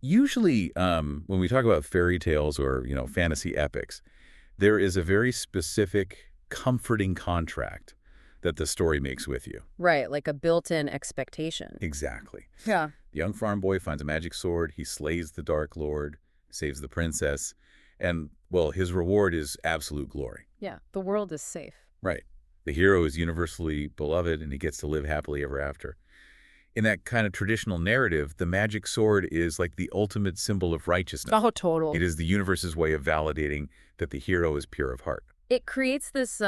Usually, when we talk about fairy tales or, fantasy epics, there is a very specific, comforting contract that the story makes with you. Right, like a built-in expectation. Exactly. Yeah. The young farm boy finds a magic sword, he slays the Dark Lord, saves the princess, and, well, his reward is absolute glory. Yeah, the world is safe. Right. The hero is universally beloved, and he gets to live happily ever after. In that kind of traditional narrative, the magic sword is like the ultimate symbol of righteousness. Oh, total. It is the universe's way of validating that the hero is pure of heart. It creates this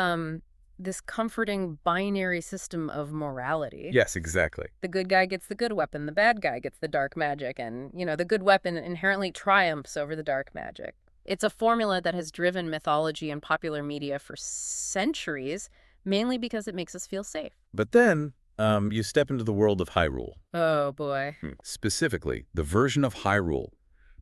comforting binary system of morality. Yes, exactly. The good guy gets the good weapon, the bad guy gets the dark magic, and, the good weapon inherently triumphs over the dark magic. It's a formula that has driven mythology and popular media for centuries, mainly because it makes us feel safe. But then, you step into the world of Hyrule. Oh, boy. Specifically, the version of Hyrule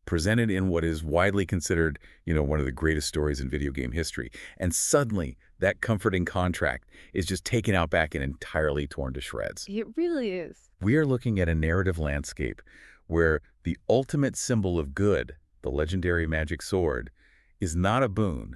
presented in what is widely considered, one of the greatest stories in video game history. And suddenly, that comforting contract is just taken out back and entirely torn to shreds. It really is. We are looking at a narrative landscape where the ultimate symbol of good, the legendary magic sword, is not a boon.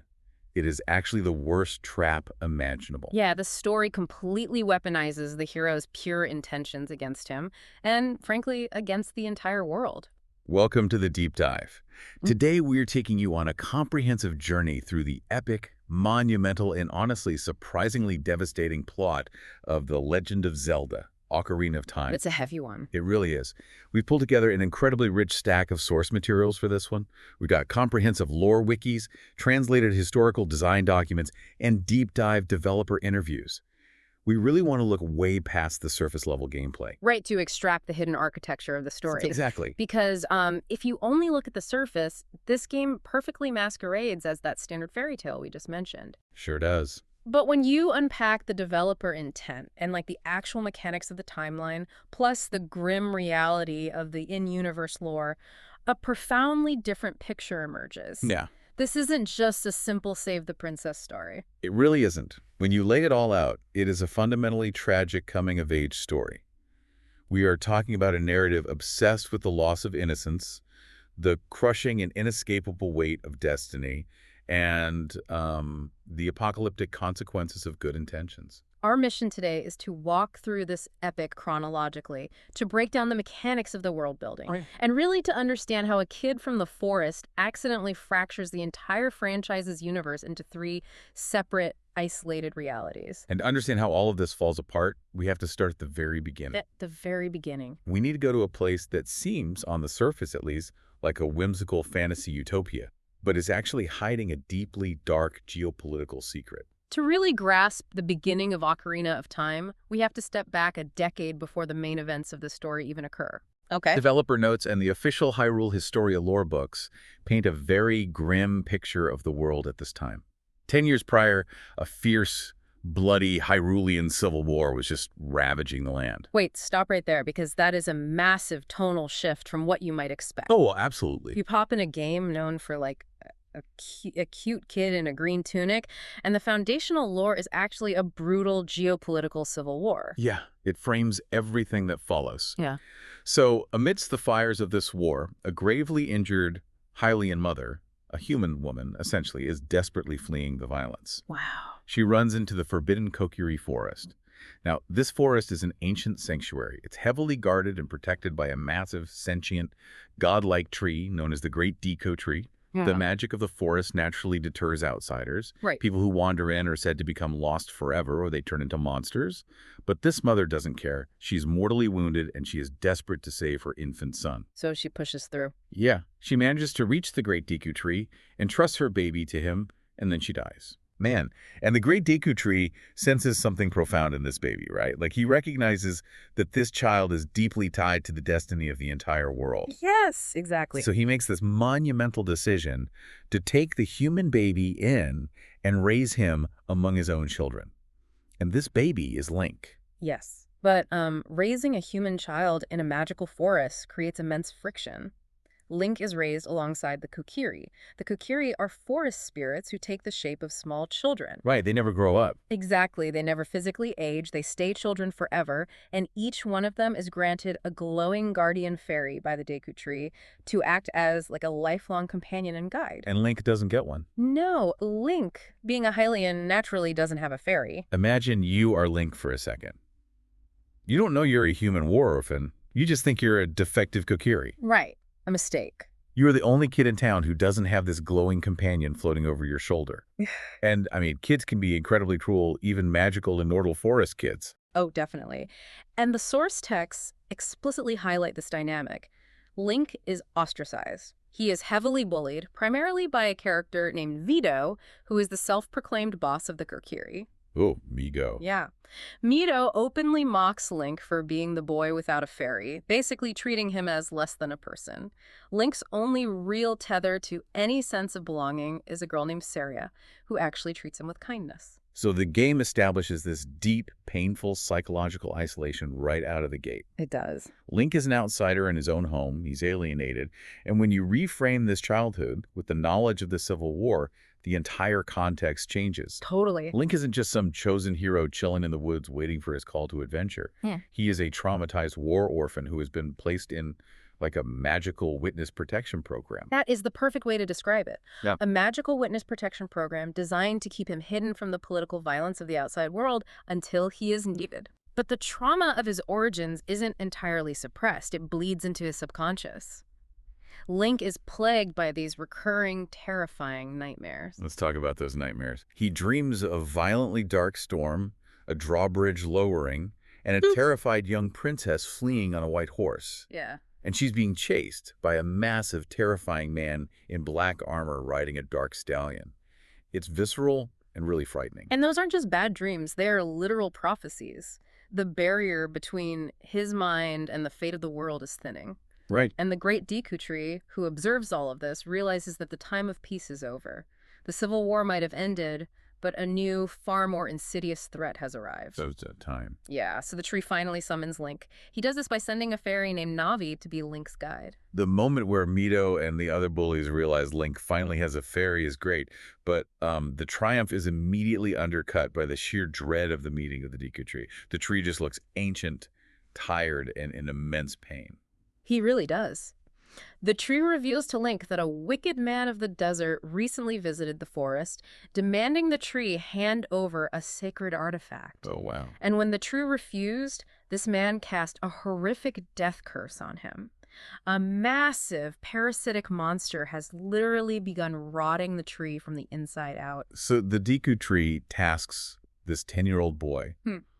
It is actually the worst trap imaginable. Yeah, the story completely weaponizes the hero's pure intentions against him, and frankly, against the entire world. Welcome to the Deep Dive. Today, we're taking you on a comprehensive journey through the epic, monumental, and honestly surprisingly devastating plot of The Legend of Zelda, Ocarina of Time. It's a heavy one. It really is. We've pulled together an incredibly rich stack of source materials for this one. We've got comprehensive lore wikis, translated historical design documents, and deep dive developer interviews. We really want to look way past the surface level gameplay. Right, to extract the hidden architecture of the story. Exactly. Because if you only look at the surface, this game perfectly masquerades as that standard fairy tale we just mentioned. Sure does. But when you unpack the developer intent and the actual mechanics of the timeline, plus the grim reality of the in-universe lore, a profoundly different picture emerges. Yeah. This isn't just a simple save the princess story. It really isn't. When you lay it all out, it is a fundamentally tragic coming-of-age story. We are talking about a narrative obsessed with the loss of innocence, the crushing and inescapable weight of destiny, and the apocalyptic consequences of good intentions. Our mission today is to walk through this epic chronologically, to break down the mechanics of the world building, Right. and really to understand how a kid from the forest accidentally fractures the entire franchise's universe into three separate, isolated realities. And to understand how all of this falls apart, we have to start at the very beginning. At the very beginning. We need to go to a place that seems, on the surface at least, like a whimsical fantasy utopia, but is actually hiding a deeply dark geopolitical secret. To really grasp the beginning of Ocarina of Time, we have to step back a decade before the main events of the story even occur. Okay. Developer notes and the official Hyrule Historia lore books paint a very grim picture of the world at this time. 10 years prior, a fierce, bloody Hyrulean civil war was just ravaging the land. Wait, stop right there, because that is a massive tonal shift from what you might expect. Oh, absolutely. You pop in a game known for a cute kid in a green tunic, and the foundational lore is actually a brutal geopolitical civil war. Yeah, it frames everything that follows. Yeah. So, amidst the fires of this war, a gravely injured Hylian mother, a human woman, essentially, is desperately fleeing the violence. Wow. She runs into the forbidden Kokiri forest. Now, this forest is an ancient sanctuary. It's heavily guarded and protected by a massive, sentient, godlike tree known as the Great Deku Tree. Yeah. The magic of the forest naturally deters outsiders. Right. People who wander in are said to become lost forever or they turn into monsters. But this mother doesn't care. She's mortally wounded and she is desperate to save her infant son. So she pushes through. Yeah, she manages to reach the Great Deku Tree and trusts her baby to him, and then she dies. Man, and the Great Deku Tree senses something profound in this baby, right? Like, he recognizes that this child is deeply tied to the destiny of the entire world. Yes, exactly. So he makes this monumental decision to take the human baby in and raise him among his own children. And this baby is Link. Yes. But raising a human child in a magical forest creates immense friction. Link is raised alongside the Kokiri. The Kokiri are forest spirits who take the shape of small children. Right, they never grow up. Exactly, they never physically age, they stay children forever, and each one of them is granted a glowing guardian fairy by the Deku Tree to act as like a lifelong companion and guide. And Link doesn't get one. No, Link, being a Hylian, naturally doesn't have a fairy. Imagine you are Link for a second. You don't know you're a human war orphan. You just think you're a defective Kokiri. Right, a mistake. You are the only kid in town who doesn't have this glowing companion floating over your shoulder. And, I mean, kids can be incredibly cruel, even magical immortal forest kids. Oh, definitely. And the source texts explicitly highlight this dynamic. Link is ostracized. He is heavily bullied, primarily by a character named Vito, who is the self-proclaimed boss of the Kokiri. Oh, Migo. Yeah. Mito openly mocks Link for being the boy without a fairy, basically treating him as less than a person. Link's only real tether to any sense of belonging is a girl named Saria, who actually treats him with kindness. So the game establishes this deep, painful psychological isolation right out of the gate. It does. Link is an outsider in his own home. He's alienated. And when you reframe this childhood with the knowledge of the Civil War, the entire context changes. Totally. Link isn't just some chosen hero chilling in the woods waiting for his call to adventure. Yeah. He is a traumatized war orphan who has been placed in like a magical witness protection program. That is the perfect way to describe it. Yeah. A magical witness protection program designed to keep him hidden from the political violence of the outside world until he is needed. But the trauma of his origins isn't entirely suppressed. It bleeds into his subconscious. Link is plagued by these recurring, terrifying nightmares. Let's talk about those nightmares. He dreams of a violently dark storm, a drawbridge lowering, and a terrified young princess fleeing on a white horse. Yeah. And she's being chased by a massive, terrifying man in black armor riding a dark stallion. It's visceral and really frightening. And those aren't just bad dreams. They are literal prophecies. The barrier between his mind and the fate of the world is thinning. Right. And the great Deku Tree, who observes all of this, realizes that the time of peace is over. The Civil War might have ended, but a new, far more insidious threat has arrived. So it's that time. Yeah, so the tree finally summons Link. He does this by sending a fairy named Navi to be Link's guide. The moment where Mito and the other bullies realize Link finally has a fairy is great, but the triumph is immediately undercut by the sheer dread of the meeting of the Deku Tree. The tree just looks ancient, tired, and in immense pain. He really does. The tree reveals to Link that a wicked man of the desert recently visited the forest, demanding the tree hand over a sacred artifact. Oh, wow. And when the tree refused, this man cast a horrific death curse on him. A massive parasitic monster has literally begun rotting the tree from the inside out. So the Deku Tree tasks this 10-year-old boy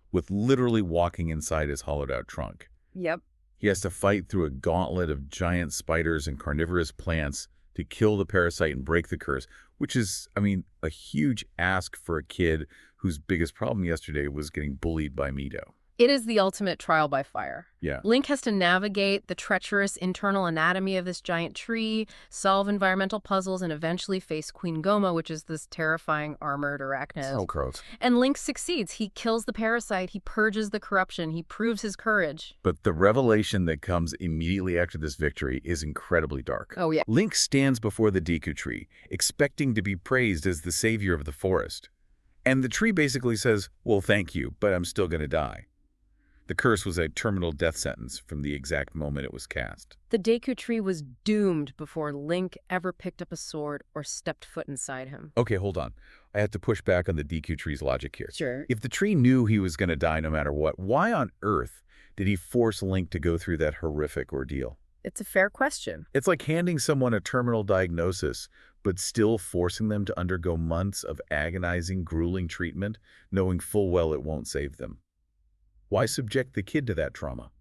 with literally walking inside his hollowed-out trunk. Yep. He has to fight through a gauntlet of giant spiders and carnivorous plants to kill the parasite and break the curse, which is, I mean, a huge ask for a kid whose biggest problem yesterday was getting bullied by Mito. It is the ultimate trial by fire. Yeah. Link has to navigate the treacherous internal anatomy of this giant tree, solve environmental puzzles, and eventually face Queen Goma, which is this terrifying armored arachnid. So gross. And Link succeeds. He kills the parasite, he purges the corruption, he proves his courage. But the revelation that comes immediately after this victory is incredibly dark. Oh, yeah. Link stands before the Deku Tree, expecting to be praised as the savior of the forest. And the tree basically says, well, thank you, but I'm still going to die. The curse was a terminal death sentence from the exact moment it was cast. The Deku Tree was doomed before Link ever picked up a sword or stepped foot inside him. Okay, hold on. I have to push back on the Deku Tree's logic here. Sure. If the tree knew he was going to die no matter what, why on earth did he force Link to go through that horrific ordeal? It's a fair question. It's like handing someone a terminal diagnosis, but still forcing them to undergo months of agonizing, grueling treatment, knowing full well it won't save them. Why subject the kid to that trauma?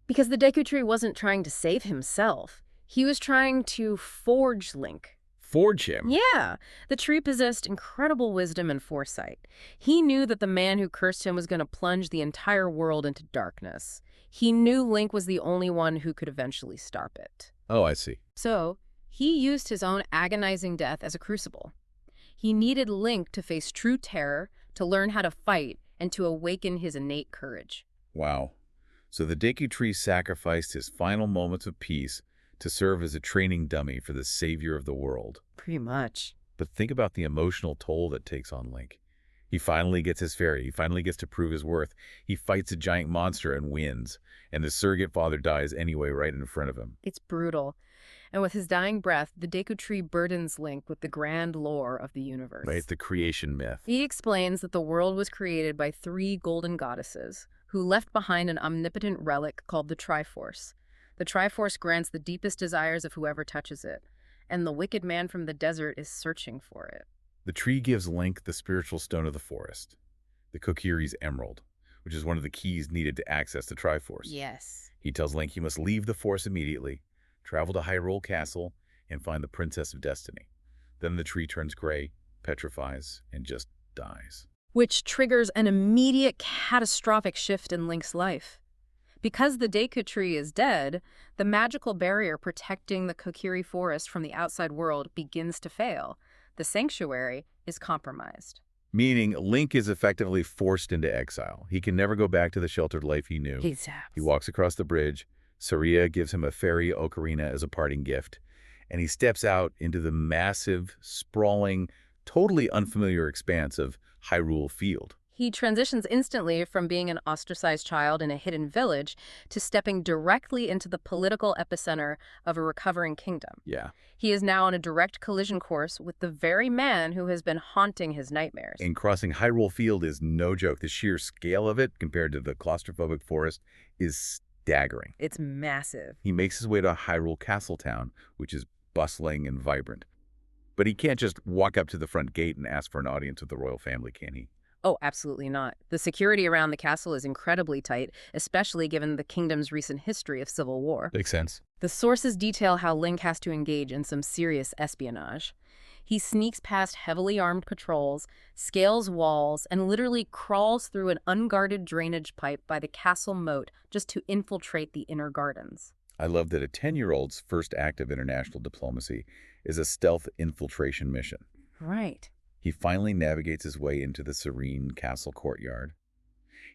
Because the Deku Tree wasn't trying to save himself. He was trying to forge Link. Forge him? Yeah. The tree possessed incredible wisdom and foresight. He knew that the man who cursed him was going to plunge the entire world into darkness. He knew Link was the only one who could eventually stop it. Oh, I see. So, he used his own agonizing death as a crucible. He needed Link to face true terror, to learn how to fight, and to awaken his innate courage. Wow. So the Deku Tree sacrificed his final moments of peace to serve as a training dummy for the savior of the world. Pretty much. But think about the emotional toll that takes on Link. He finally gets his fairy. He finally gets to prove his worth. He fights a giant monster and wins. And the surrogate father dies anyway right in front of him. It's brutal. And with his dying breath, the Deku Tree burdens Link with the grand lore of the universe. Right? The creation myth. He explains that the world was created by 3 golden goddesses who left behind an omnipotent relic called the Triforce. The Triforce grants the deepest desires of whoever touches it, and the wicked man from the desert is searching for it. The tree gives Link the spiritual stone of the forest, the Kokiri's emerald, which is one of the keys needed to access the Triforce. Yes. He tells Link he must leave the forest immediately, travel to Hyrule Castle, and find the Princess of Destiny. Then the tree turns gray, petrifies, and just dies. Which triggers an immediate catastrophic shift in Link's life. Because the Deku Tree is dead, the magical barrier protecting the Kokiri Forest from the outside world begins to fail. The sanctuary is compromised. Meaning, Link is effectively forced into exile. He can never go back to the sheltered life he knew. He walks across the bridge. Saria gives him a fairy ocarina as a parting gift, and he steps out into the massive, sprawling, totally unfamiliar expanse of Hyrule Field. He transitions instantly from being an ostracized child in a hidden village to stepping directly into the political epicenter of a recovering kingdom. Yeah. He is now on a direct collision course with the very man who has been haunting his nightmares. And crossing Hyrule Field is no joke. The sheer scale of it, compared to the claustrophobic forest, is staggering. It's massive. He makes his way to Hyrule Castletown, which is bustling and vibrant. But he can't just walk up to the front gate and ask for an audience with the royal family, can he? Oh, absolutely not. The security around the castle is incredibly tight, especially given the kingdom's recent history of civil war. Makes sense. The sources detail how Link has to engage in some serious espionage. He sneaks past heavily armed patrols, scales walls, and literally crawls through an unguarded drainage pipe by the castle moat just to infiltrate the inner gardens. I love that a 10-year-old's first act of international diplomacy is a stealth infiltration mission. Right. He finally navigates his way into the serene castle courtyard.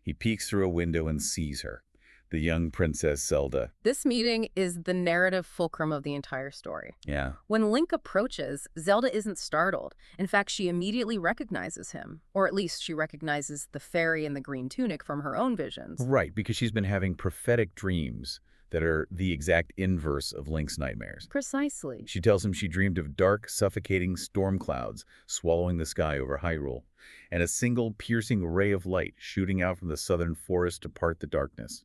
He peeks through a window and sees her, the young Princess Zelda. This meeting is the narrative fulcrum of the entire story. Yeah. When Link approaches, Zelda isn't startled. In fact, she immediately recognizes him. Or at least she recognizes the fairy in the green tunic from her own visions. Right, because she's been having prophetic dreams that are the exact inverse of Link's nightmares. Precisely. She tells him she dreamed of dark, suffocating storm clouds swallowing the sky over Hyrule, and a single piercing ray of light shooting out from the southern forest to part the darkness.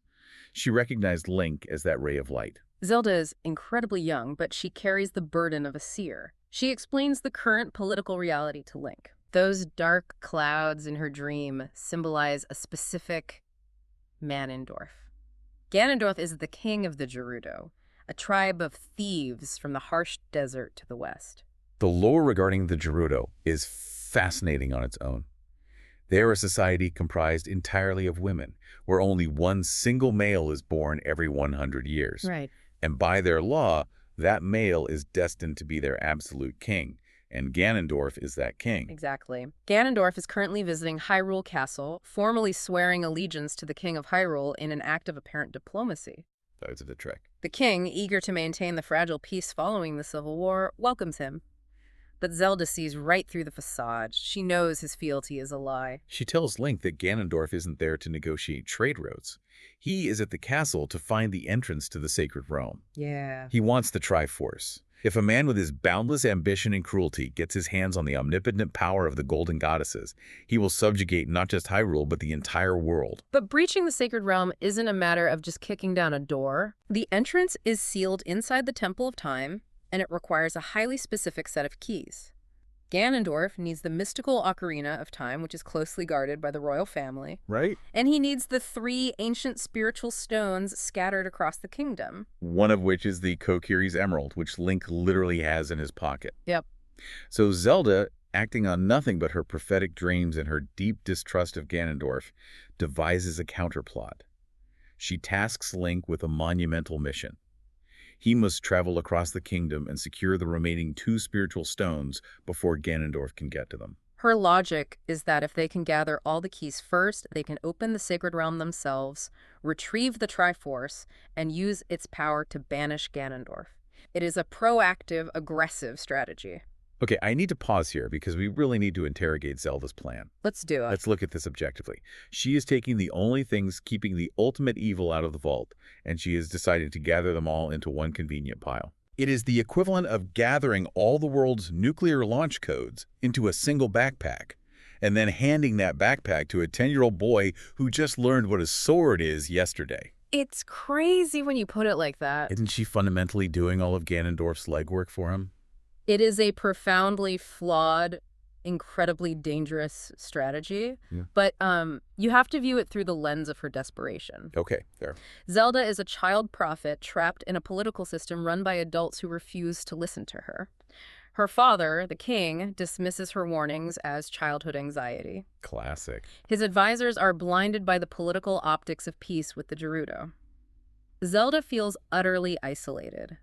She recognized Link as that ray of light. Zelda is incredibly young, but she carries the burden of a seer. She explains the current political reality to Link. Those dark clouds in her dream symbolize a specific Ganondorf. Ganondorf is the king of the Gerudo, a tribe of thieves from the harsh desert to the west. The lore regarding the Gerudo is fascinating on its own. They are a society comprised entirely of women, where only one single male is born every 100 years. Right. And by their law, that male is destined to be their absolute king, and Ganondorf is that king. Exactly. Ganondorf is currently visiting Hyrule Castle, formally swearing allegiance to the king of Hyrule in an act of apparent diplomacy. Those are the trick. The king, eager to maintain the fragile peace following the Civil War, welcomes him. But Zelda sees right through the facade. She knows his fealty is a lie. She tells Link that Ganondorf isn't there to negotiate trade routes. He is at the castle to find the entrance to the Sacred Realm. Yeah. He wants the Triforce. If a man with his boundless ambition and cruelty gets his hands on the omnipotent power of the Golden Goddesses, he will subjugate not just Hyrule, but the entire world. But breaching the Sacred Realm isn't a matter of just kicking down a door. The entrance is sealed inside the Temple of Time, and it requires a highly specific set of keys. Ganondorf needs the mystical Ocarina of Time, which is closely guarded by the royal family. Right? And he needs the 3 ancient spiritual stones scattered across the kingdom. One of which is the Kokiri's emerald, which Link literally has in his pocket. Yep. So Zelda, acting on nothing but her prophetic dreams and her deep distrust of Ganondorf, devises a counterplot. She tasks Link with a monumental mission. He must travel across the kingdom and secure the remaining 2 spiritual stones before Ganondorf can get to them. Her logic is that if they can gather all the keys first, they can open the Sacred Realm themselves, retrieve the Triforce, and use its power to banish Ganondorf. It is a proactive, aggressive strategy. Okay, I need to pause here because we really need to interrogate Zelda's plan. Let's do it. Let's look at this objectively. She is taking the only things keeping the ultimate evil out of the vault, and she is deciding to gather them all into one convenient pile. It is the equivalent of gathering all the world's nuclear launch codes into a single backpack, and then handing that backpack to a 10-year-old boy who just learned what a sword is yesterday. It's crazy when you put it like that. Isn't she fundamentally doing all of Ganondorf's legwork for him? It is a profoundly flawed, incredibly dangerous strategy, Yeah. but you have to view it through the lens of her desperation. Okay, fair. Zelda is a child prophet trapped in a political system run by adults who refuse to listen to her. Her father, the king, dismisses her warnings as childhood anxiety. Classic. His advisors are blinded by the political optics of peace with the Gerudo. Zelda feels utterly isolated.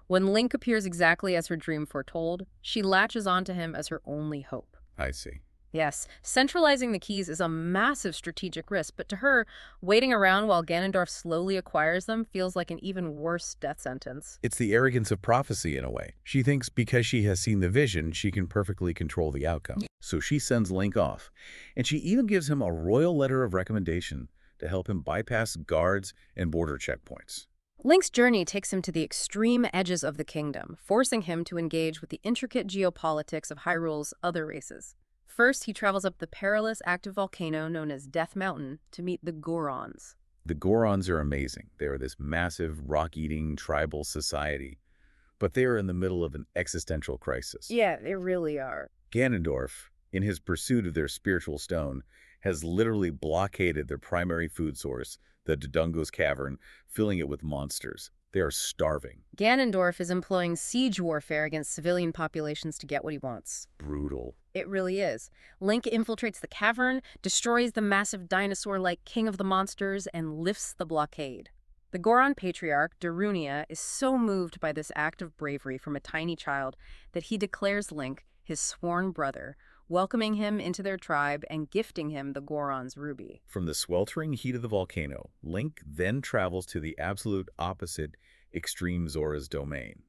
When Link appears exactly as her dream foretold, she latches onto him as her only hope. I see. Yes, centralizing the keys is a massive strategic risk, but to her, waiting around while Ganondorf slowly acquires them feels like an even worse death sentence. It's the arrogance of prophecy in a way. She thinks because she has seen the vision, she can perfectly control the outcome. So she sends Link off, and she even gives him a royal letter of recommendation to help him bypass guards and border checkpoints. Link's journey takes him to the extreme edges of the kingdom, forcing him to engage with the intricate geopolitics of Hyrule's other races. First, he travels up the perilous active volcano known as Death Mountain to meet the Gorons. The Gorons are amazing. They are this massive, rock-eating tribal society, but they are in the middle of an existential crisis. Yeah, they really are. Ganondorf, in his pursuit of their spiritual stone, has literally blockaded their primary food source, the Dodongo's Cavern, filling it with monsters. They are starving. Ganondorf is employing siege warfare against civilian populations to get what he wants. Brutal. It really is. Link infiltrates the cavern, destroys the massive dinosaur-like king of the monsters, and lifts the blockade. The Goron patriarch, Darunia, is so moved by this act of bravery from a tiny child that he declares Link his sworn brother, welcoming him into their tribe and gifting him the Goron's ruby. From the sweltering heat of the volcano, Link then travels to the absolute opposite extreme Zora's domain.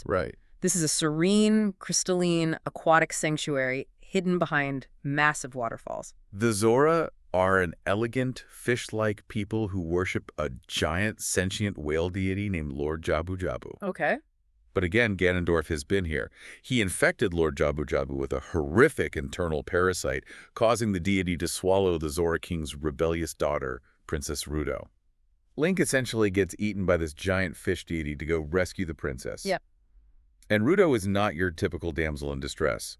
Right. This is a serene, crystalline, aquatic sanctuary hidden behind massive waterfalls. The Zora are an elegant, fish-like people who worship a giant sentient whale deity named Lord Jabu Jabu. Okay. But again, Ganondorf has been here. He infected Lord Jabu Jabu with a horrific internal parasite, causing the deity to swallow the Zora King's rebellious daughter, Princess Ruto. Link essentially gets eaten by this giant fish deity to go rescue the princess. Yep. And Ruto is not your typical damsel in distress.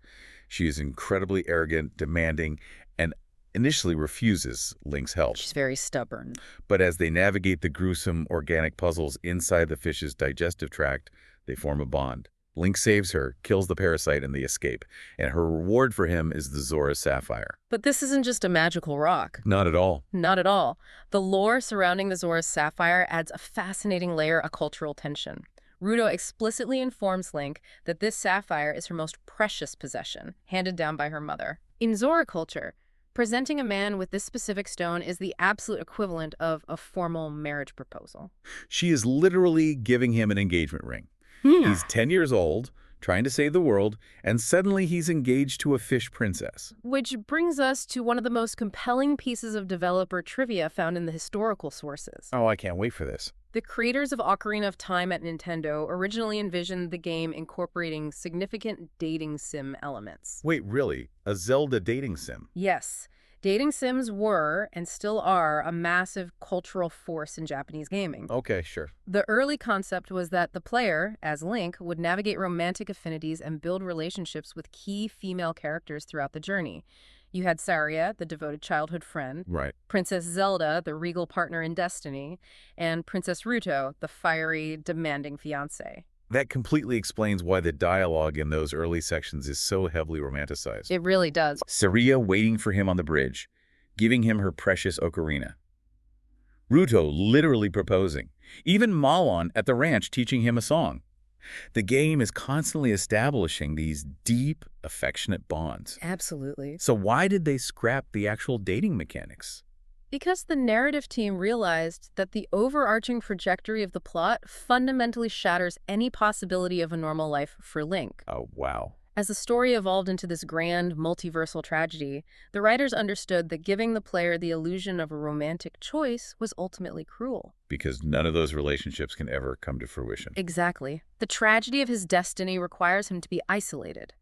She is incredibly arrogant, demanding, and initially refuses Link's help. She's very stubborn. But as they navigate the gruesome organic puzzles inside the fish's digestive tract, they form a bond. Link saves her, kills the parasite, and they escape. And her reward for him is the Zora Sapphire. But this isn't just a magical rock. Not at all. Not at all. The lore surrounding the Zora Sapphire adds a fascinating layer of cultural tension. Ruto explicitly informs Link that this sapphire is her most precious possession, handed down by her mother. In Zora culture, presenting a man with this specific stone is the absolute equivalent of a formal marriage proposal. She is literally giving him an engagement ring. He's 10 years old, trying to save the world, and suddenly he's engaged to a fish princess. Which brings us to one of the most compelling pieces of developer trivia found in the historical sources. Oh, I can't wait for this. The creators of Ocarina of Time at Nintendo originally envisioned the game incorporating significant dating sim elements. Wait, really? A Zelda dating sim? Yes. Dating sims were, and still are, a massive cultural force in Japanese gaming. Okay, sure. The early concept was that the player, as Link, would navigate romantic affinities and build relationships with key female characters throughout the journey. You had Saria, the devoted childhood friend, Right. Princess Zelda, the regal partner in destiny, and Princess Ruto, the fiery, demanding fiancé. That completely explains why the dialogue in those early sections is so heavily romanticized. It really does. Saria waiting for him on the bridge, giving him her precious ocarina. Ruto literally proposing. Even Malon at the ranch teaching him a song. The game is constantly establishing these deep, affectionate bonds. Absolutely. So why did they scrap the actual dating mechanics? Because the narrative team realized that the overarching trajectory of the plot fundamentally shatters any possibility of a normal life for Link. Oh, wow. As the story evolved into this grand, multiversal tragedy, the writers understood that giving the player the illusion of a romantic choice was ultimately cruel. Because none of those relationships can ever come to fruition. Exactly. The tragedy of his destiny requires him to be isolated.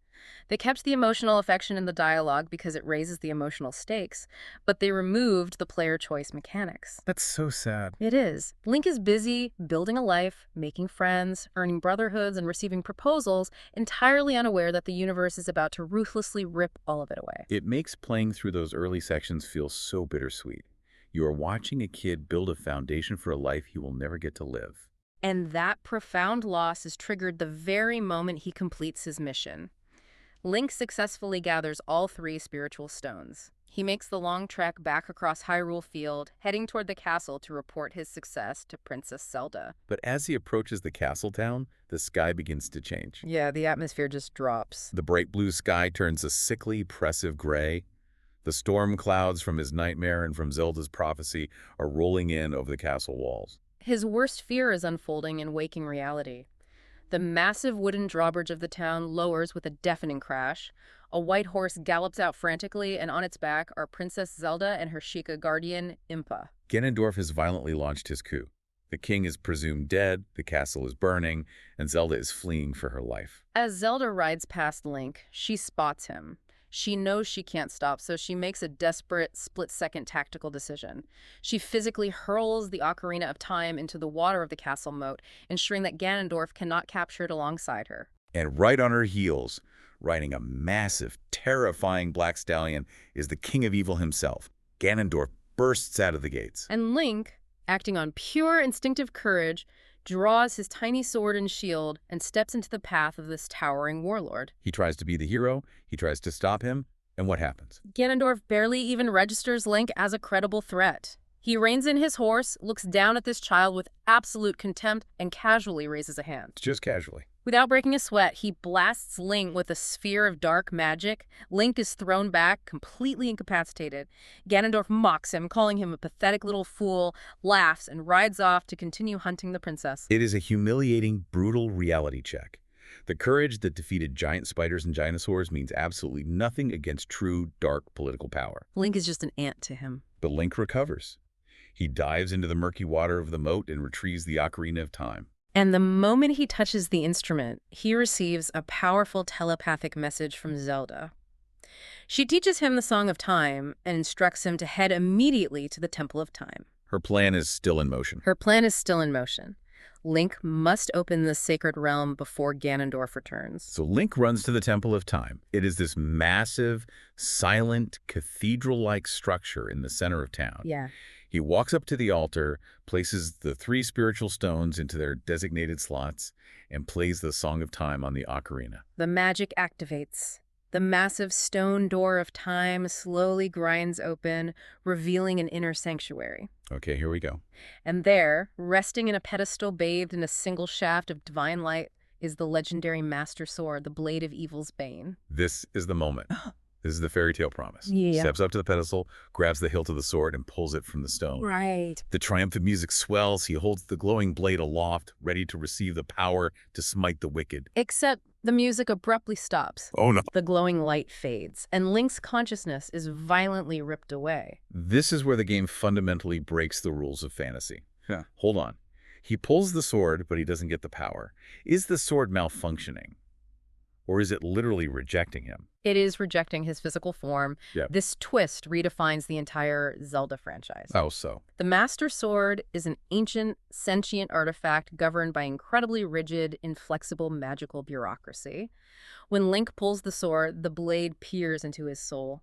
They kept the emotional affection in the dialogue because it raises the emotional stakes, but they removed the player choice mechanics. That's so sad. It is. Link is busy building a life, making friends, earning brotherhoods, and receiving proposals, entirely unaware that the universe is about to ruthlessly rip all of it away. It makes playing through those early sections feel so bittersweet. You are watching a kid build a foundation for a life he will never get to live. And that profound loss is triggered the very moment he completes his mission. Link successfully gathers all 3 spiritual stones. He makes the long trek back across Hyrule Field, heading toward the castle to report his success to Princess Zelda. But as he approaches the castle town, the sky begins to change. Yeah, the atmosphere just drops. The bright blue sky turns a sickly, oppressive gray. The storm clouds from his nightmare and from Zelda's prophecy are rolling in over the castle walls. His worst fear is unfolding in waking reality. The massive wooden drawbridge of the town lowers with a deafening crash. A white horse gallops out frantically, and on its back are Princess Zelda and her Sheikah guardian, Impa. Ganondorf has violently launched his coup. The king is presumed dead, the castle is burning, and Zelda is fleeing for her life. As Zelda rides past Link, she spots him. She knows she can't stop, so she makes a desperate, split-second tactical decision. She physically hurls the Ocarina of Time into the water of the castle moat, ensuring that Ganondorf cannot capture it alongside her. And right on her heels, riding a massive, terrifying black stallion, is the king of evil himself. Ganondorf bursts out of the gates. And Link, acting on pure instinctive courage, draws his tiny sword and shield and steps into the path of this towering warlord. He tries to be the hero, he tries to stop him, and what happens? Ganondorf barely even registers Link as a credible threat. He reins in his horse, looks down at this child with absolute contempt, and casually raises a hand. Just casually. Without breaking a sweat, he blasts Link with a sphere of dark magic. Link is thrown back, completely incapacitated. Ganondorf mocks him, calling him a pathetic little fool, laughs, and rides off to continue hunting the princess. It is a humiliating, brutal reality check. The courage that defeated giant spiders and dinosaurs means absolutely nothing against true, dark political power. Link is just an ant to him. But Link recovers. He dives into the murky water of the moat and retrieves the Ocarina of Time. And the moment he touches the instrument, he receives a powerful telepathic message from Zelda. She teaches him the Song of Time and instructs him to head immediately to the Temple of Time. Her plan is still in motion. Her plan is still in motion. Link must open the sacred realm before Ganondorf returns. So Link runs to the Temple of Time. It is this massive, silent, cathedral-like structure in the center of town. Yeah. He walks up to the altar, places the 3 spiritual stones into their designated slots, and plays the Song of Time on the ocarina. The magic activates. The massive stone door of time slowly grinds open, revealing an inner sanctuary. Okay, here we go. And there, resting in a pedestal bathed in a single shaft of divine light, is the legendary Master Sword, the Blade of Evil's Bane. This is the moment. This is the fairy tale promise. Yeah. Steps up to the pedestal, grabs the hilt of the sword, and pulls it from the stone. Right. The triumphant music swells. He holds the glowing blade aloft, ready to receive the power to smite the wicked. Except the music abruptly stops. Oh no. The glowing light fades, and Link's consciousness is violently ripped away. This is where the game fundamentally breaks the rules of fantasy. Yeah. Hold on. He pulls the sword, but he doesn't get the power. Is the sword malfunctioning? Or is it literally rejecting him? It is rejecting his physical form. Yep. This twist redefines the entire Zelda franchise. Oh, so. The Master Sword is an ancient, sentient artifact governed by incredibly rigid, inflexible magical bureaucracy. When Link pulls the sword, the blade peers into his soul.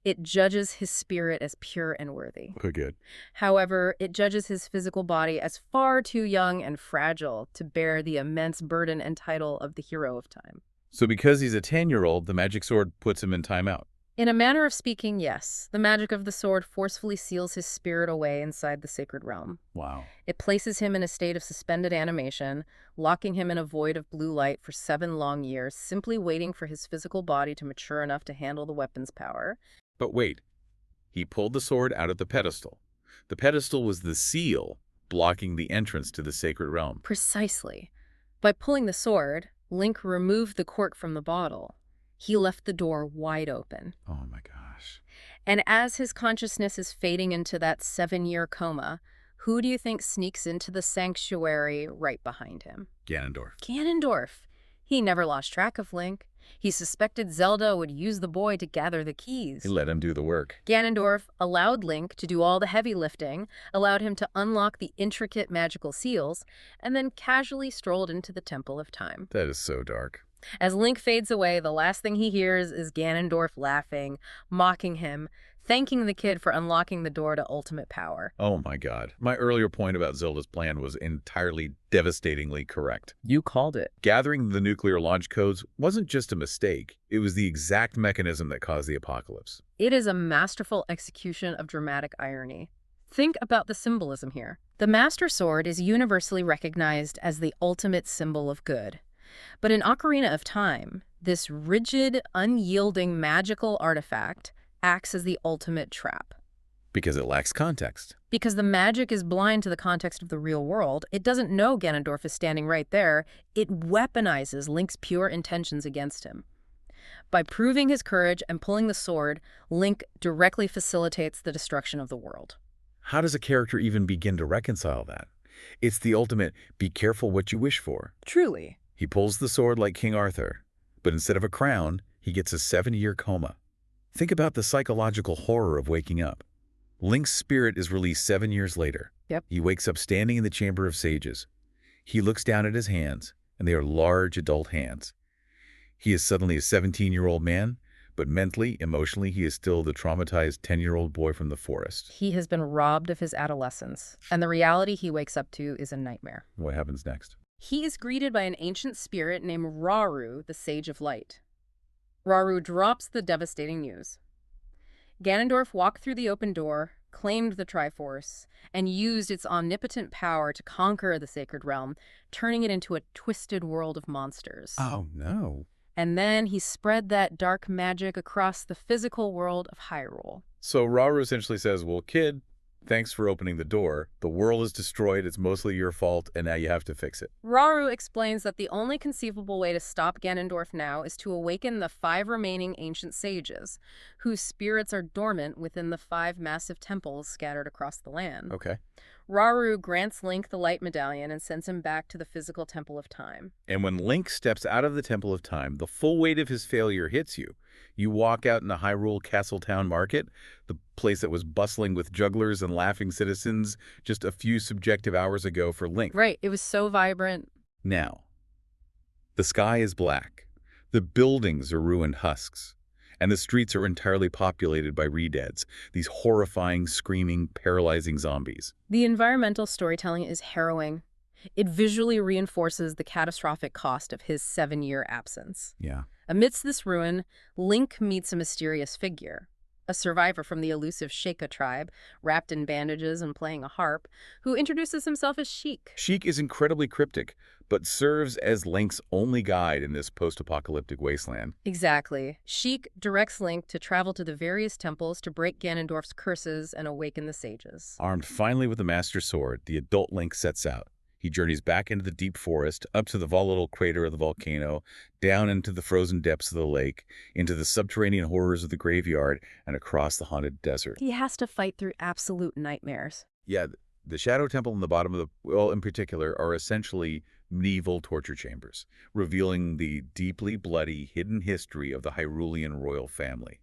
It judges his spirit as pure and worthy. Okay, good. However, it judges his physical body as far too young and fragile to bear the immense burden and title of the Hero of Time. So because he's a 10-year-old, the magic sword puts him in timeout. In a manner of speaking, yes. The magic of the sword forcefully seals his spirit away inside the sacred realm. Wow. It places him in a state of suspended animation, locking him in a void of blue light for 7 long years, simply waiting for his physical body to mature enough to handle the weapon's power. But wait. He pulled the sword out of the pedestal. The pedestal was the seal, blocking the entrance to the sacred realm. Precisely. By pulling the sword, Link removed the cork from the bottle. He left the door wide open. Oh my gosh. And as his consciousness is fading into that 7-year coma, who do you think sneaks into the sanctuary right behind him? Ganondorf. Ganondorf. He never lost track of Link. He suspected Zelda would use the boy to gather the keys. He let him do the work. Ganondorf allowed Link to do all the heavy lifting, allowed him to unlock the intricate magical seals, and then casually strolled into the Temple of Time. That is so dark. As Link fades away, the last thing he hears is Ganondorf laughing, mocking him, thanking the kid for unlocking the door to ultimate power. Oh my god. My earlier point about Zelda's plan was entirely devastatingly correct. You called it. Gathering the nuclear launch codes wasn't just a mistake. It was the exact mechanism that caused the apocalypse. It is a masterful execution of dramatic irony. Think about the symbolism here. The Master Sword is universally recognized as the ultimate symbol of good. But in Ocarina of Time, this rigid, unyielding magical artifact acts as the ultimate trap. Because it lacks context. Because the magic is blind to the context of the real world, it doesn't know Ganondorf is standing right there. It weaponizes Link's pure intentions against him. By proving his courage and pulling the sword, Link directly facilitates the destruction of the world. How does a character even begin to reconcile that? It's the ultimate, be careful what you wish for. Truly. He pulls the sword like King Arthur, but instead of a crown, he gets a 7-year coma. Think about the psychological horror of waking up. Link's spirit is released 7 years later. Yep. He wakes up standing in the Chamber of Sages. He looks down at his hands, and they are large adult hands. He is suddenly a 17-year-old man, but mentally, emotionally, he is still the traumatized 10-year-old boy from the forest. He has been robbed of his adolescence, and the reality he wakes up to is a nightmare. What happens next? He is greeted by an ancient spirit named Rauru, the Sage of Light. Rauru drops the devastating news. Ganondorf walked through the open door, claimed the Triforce, and used its omnipotent power to conquer the sacred realm, turning it into a twisted world of monsters. Oh, no. And then he spread that dark magic across the physical world of Hyrule. So Rauru essentially says, well, kid, thanks for opening the door. The world is destroyed, it's mostly your fault, and now you have to fix it. Rauru explains that the only conceivable way to stop Ganondorf now is to awaken the 5 remaining ancient sages, whose spirits are dormant within the 5 massive temples scattered across the land. Okay. Rauru grants Link the Light Medallion and sends him back to the physical Temple of Time. And when Link steps out of the Temple of Time, the full weight of his failure hits you. You walk out in the Hyrule Castletown Market, the place that was bustling with jugglers and laughing citizens just a few subjective hours ago for Link. Right, it was so vibrant. Now, the sky is black. The buildings are ruined husks. And the streets are entirely populated by re-deads, these horrifying, screaming, paralyzing zombies. The environmental storytelling is harrowing. It visually reinforces the catastrophic cost of his 7-year absence. Yeah. Amidst this ruin, Link meets a mysterious figure, a survivor from the elusive Sheikah tribe, wrapped in bandages and playing a harp, who introduces himself as Sheik. Sheik is incredibly cryptic, but serves as Link's only guide in this post-apocalyptic wasteland. Exactly. Sheik directs Link to travel to the various temples to break Ganondorf's curses and awaken the sages. Armed finally with the Master Sword, the adult Link sets out. He journeys back into the deep forest, up to the volatile crater of the volcano, down into the frozen depths of the lake, into the subterranean horrors of the graveyard, and across the haunted desert. He has to fight through absolute nightmares. Yeah, the Shadow Temple and the bottom of the, well, in particular, are essentially medieval torture chambers, revealing the deeply bloody, hidden history of the Hyrulean royal family.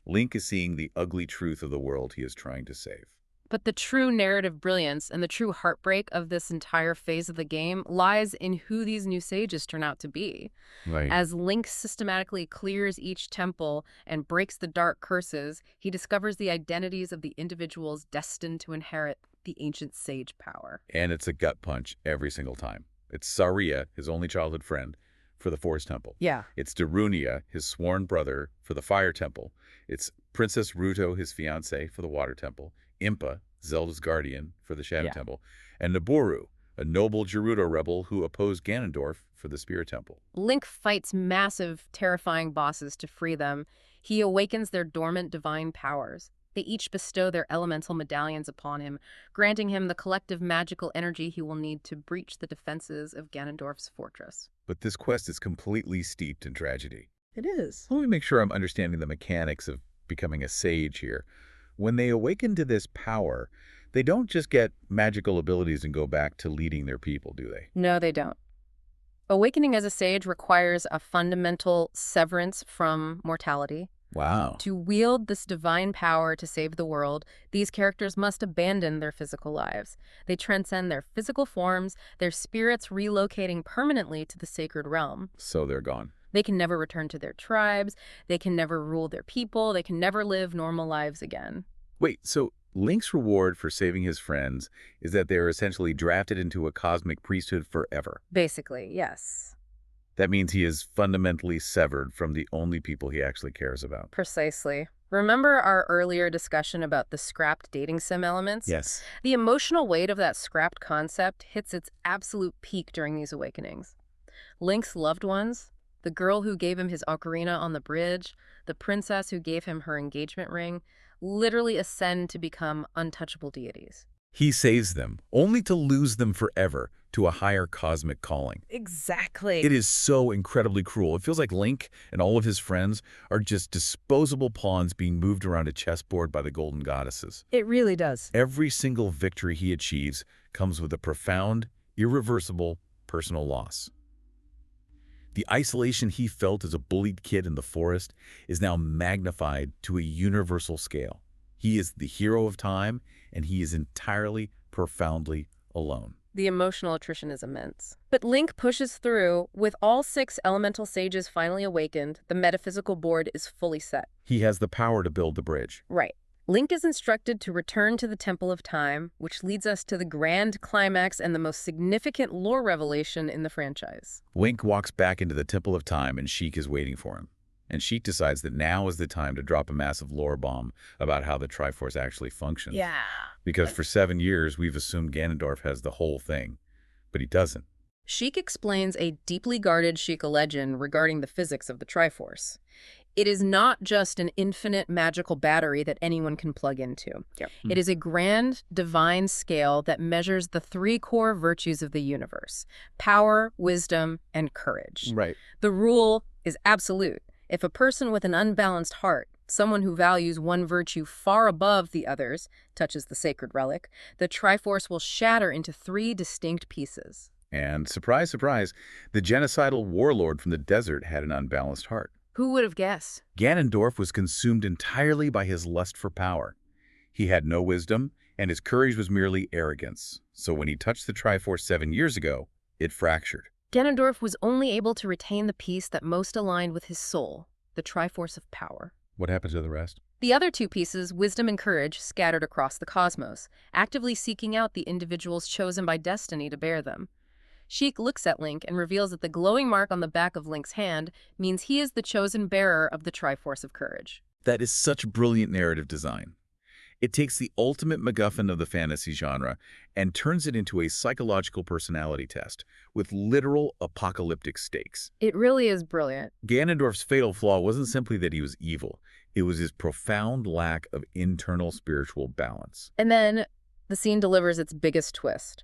Link is seeing the ugly truth of the world he is trying to save. But the true narrative brilliance and the true heartbreak of this entire phase of the game lies in who these new sages turn out to be. Right. As Link systematically clears each temple and breaks the dark curses, he discovers the identities of the individuals destined to inherit the ancient sage power. And it's a gut punch every single time. It's Saria, his only childhood friend, for the Forest Temple. Yeah. It's Darunia, his sworn brother, for the Fire Temple. It's Princess Ruto, his fiancée, for the Water Temple. Impa, Zelda's guardian, for the Shadow Temple. And Naboru, a noble Gerudo rebel who opposed Ganondorf for the Spirit Temple. Link fights massive, terrifying bosses to free them. He awakens their dormant divine powers. They each bestow their elemental medallions upon him, granting him the collective magical energy he will need to breach the defenses of Ganondorf's fortress. But this quest is completely steeped in tragedy. It is. Let me make sure I'm understanding the mechanics of becoming a sage here. When they awaken to this power, they don't just get magical abilities and go back to leading their people, do they? No, they don't. Awakening as a sage requires a fundamental severance from mortality. Wow. To wield this divine power to save the world, these characters must abandon their physical lives. They transcend their physical forms, their spirits relocating permanently to the sacred realm. So they're gone. They can never return to their tribes, they can never rule their people, they can never live normal lives again. Wait, so Link's reward for saving his friends is that they're essentially drafted into a cosmic priesthood forever. Basically, yes. That means he is fundamentally severed from the only people he actually cares about. Precisely. Remember our earlier discussion about the scrapped dating sim elements? Yes. The emotional weight of that scrapped concept hits its absolute peak during these awakenings. Link's loved ones, the girl who gave him his ocarina on the bridge, the princess who gave him her engagement ring, literally ascend to become untouchable deities. He saves them, only to lose them forever to a higher cosmic calling. Exactly. It is so incredibly cruel. It feels like Link and all of his friends are just disposable pawns being moved around a chessboard by the golden goddesses. It really does. Every single victory he achieves comes with a profound, irreversible personal loss. The isolation he felt as a bullied kid in the forest is now magnified to a universal scale. He is the hero of time, and he is entirely, profoundly alone. The emotional attrition is immense. But Link pushes through. With all 6 elemental sages finally awakened, the metaphysical board is fully set. He has the power to build the bridge. Right. Link is instructed to return to the Temple of Time, which leads us to the grand climax and the most significant lore revelation in the franchise. Link walks back into the Temple of Time, and Sheik is waiting for him. And Sheik decides that now is the time to drop a massive lore bomb about how the Triforce actually functions. Yeah. Because for 7 years, we've assumed Ganondorf has the whole thing. But he doesn't. Sheik explains a deeply guarded Sheikah legend regarding the physics of the Triforce. It is not just an infinite magical battery that anyone can plug into. Yep. It is a grand, divine scale that measures the 3 core virtues of the universe: power, wisdom, and courage. Right. The rule is absolute. If a person with an unbalanced heart, someone who values one virtue far above the others, touches the sacred relic, the Triforce will shatter into 3 distinct pieces. And surprise, surprise, the genocidal warlord from the desert had an unbalanced heart. Who would have guessed? Ganondorf was consumed entirely by his lust for power. He had no wisdom, and his courage was merely arrogance. So when he touched the Triforce 7 years ago, it fractured. Ganondorf was only able to retain the piece that most aligned with his soul, the Triforce of power. What happened to the rest? The other 2 pieces, wisdom and courage, scattered across the cosmos, actively seeking out the individuals chosen by destiny to bear them. Sheik looks at Link and reveals that the glowing mark on the back of Link's hand means he is the chosen bearer of the Triforce of Courage. That is such brilliant narrative design. It takes the ultimate MacGuffin of the fantasy genre and turns it into a psychological personality test with literal apocalyptic stakes. It really is brilliant. Ganondorf's fatal flaw wasn't simply that he was evil. It was his profound lack of internal spiritual balance. And then the scene delivers its biggest twist.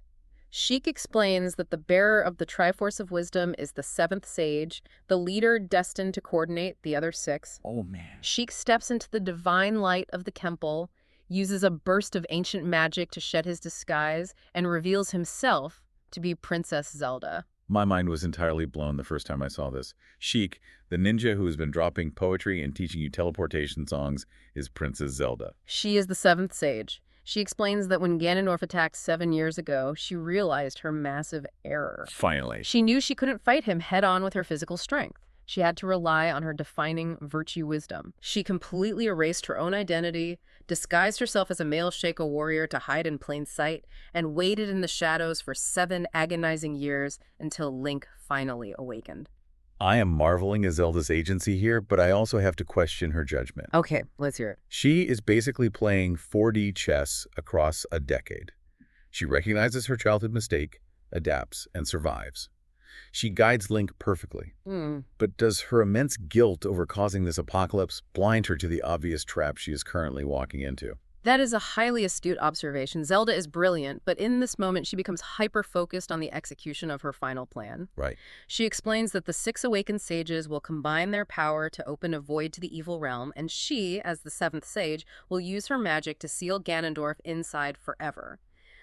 Sheik explains that the bearer of the Triforce of Wisdom is the 7th sage, the leader destined to coordinate the other 6. Oh, man. Sheik steps into the divine light of the temple, uses a burst of ancient magic to shed his disguise, and reveals himself to be Princess Zelda. My mind was entirely blown the first time I saw this. Sheik, the ninja who has been dropping poetry and teaching you teleportation songs, is Princess Zelda. She is the 7th sage. She explains that when Ganondorf attacked 7 years ago, she realized her massive error. Finally. She knew she couldn't fight him head-on with her physical strength. She had to rely on her defining virtue wisdom. She completely erased her own identity, disguised herself as a male Sheikah warrior to hide in plain sight, and waited in the shadows for 7 agonizing years until Link finally awakened. I am marveling at Zelda's agency here, but I also have to question her judgment. Okay, let's hear it. She is basically playing 4D chess across a decade. She recognizes her childhood mistake, adapts, and survives. She guides Link perfectly. But does her immense guilt over causing this apocalypse blind her to the obvious trap she is currently walking into? That is a highly astute observation. Zelda is brilliant, but in this moment she becomes hyper-focused on the execution of her final plan. Right. She explains that the six awakened sages will combine their power to open a void to the evil realm, and she, as the seventh sage, will use her magic to seal Ganondorf inside forever.